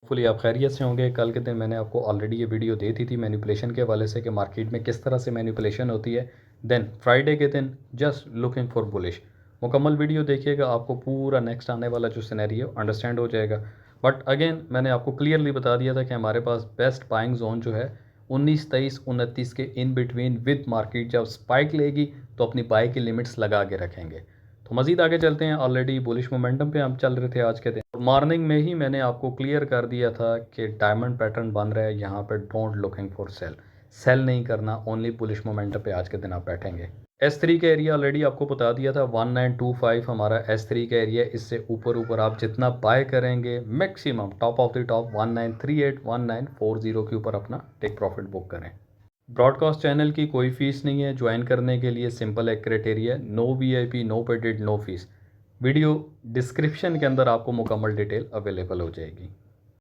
Fully आप खैरियत से होंगे। कल के दिन मैंने आपको ऑलरेडी ये वीडियो दे दी थी मैनिपुलेशन के हवाले से कि मार्केट में किस तरह से मैनिपुलेशन होती है। देन फ्राइडे के दिन जस्ट लुकिंग फॉर बुलिश। मुकम्मल वीडियो देखिएगा, आपको पूरा नेक्स्ट आने वाला जो सिनेरियो अंडरस्टैंड हो जाएगा। बट अगेन मैंने आपको क्लियरली बता दिया था कि हमारे पास बेस्ट बाइंग जोन जो है 19, 23, 29 के इन बिटवीन विद मार्केट जब स्पाइक लेगी तो अपनी बाई की लिमिट्स लगा के रखेंगे। तो मज़ीद आगे चलते हैं। ऑलरेडी बुलिश मोमेंटम पे हम चल रहे थे आज के दिन। मॉर्निंग में ही मैंने आपको क्लियर कर दिया था कि डायमंड पैटर्न बन रहा है यहाँ पे, don't looking for sale. Sale नहीं करना, ओनली बुलिश मोमेंटम पे आज के दिन आप बैठेंगे। S3 का एरिया ऑलरेडी आपको बता दिया था, 1925 हमारा S3 का एरिया। इससे ऊपर ऊपर आप जितना बाय करेंगे maximum top of the top 1938 1940 के ऊपर अपना टेक प्रॉफिट बुक करें। ब्रॉडकास्ट चैनल की कोई फ़ीस नहीं है। ज्वाइन करने के लिए सिंपल एक criteria, no VIP, no paid, no fees. Video description के अंदर आपको मुकम्मल डिटेल अवेलेबल हो जाएगी।